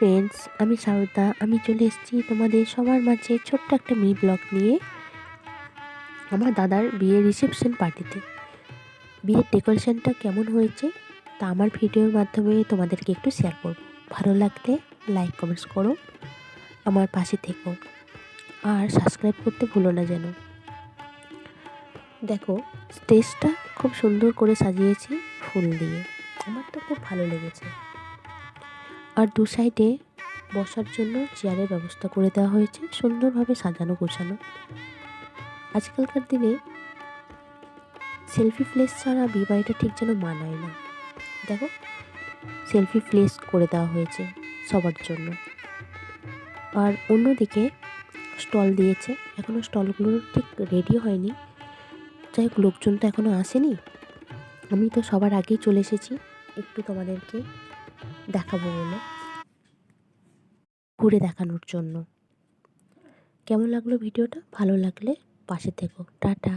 Friends, আমি সারদা। আমি চলে এসেছি তোমাদের সবার মাঝে ছোট্ট একটা মিনি ব্লগ নিয়ে আমার দাদার বিয়ের রিসেপশন পার্টিতে। বিয়ের ডেকোরেশনটা কেমন হয়েছে তা আমার ভিডিওর মাধ্যমে তোমাদেরকে একটু শেয়ার করব। ভালো লাগলে লাইক কমেন্টস করো, আমার পাশে থেকো, আর সাবস্ক্রাইব করতে ভুলো না যেন। দেখো, স্টেজটা খুব সুন্দর করে সাজিয়েছি ফুল দিয়ে, আমার তো খুব ভালো লেগেছে। আর দু সাইডে বসার জন্য চেয়ারের ব্যবস্থা করে দেওয়া হয়েছে, সুন্দরভাবে সাজানো গোছানো। আজকালকার দিনে সেলফি প্লেস ছাড়া বিয়ে বাড়িটা ঠিক যেন মানায় না। দেখো, সেলফি প্লেস করে দেওয়া হয়েছে সবার জন্য। আর অন্যদিকে স্টল দিয়েছে, এখনও স্টলগুলো ঠিক রেডি হয়নি। যাই হোক, লোকজন তো এখনও আসেনি। আমি তো সবার আগেই চলে এসেছি একটু তোমাদেরকে দেখাবো বলে, ঘুরে দেখানোর জন্য। কেমন লাগলো ভিডিওটা? ভালো লাগলে পাশে থেকো। টাটা।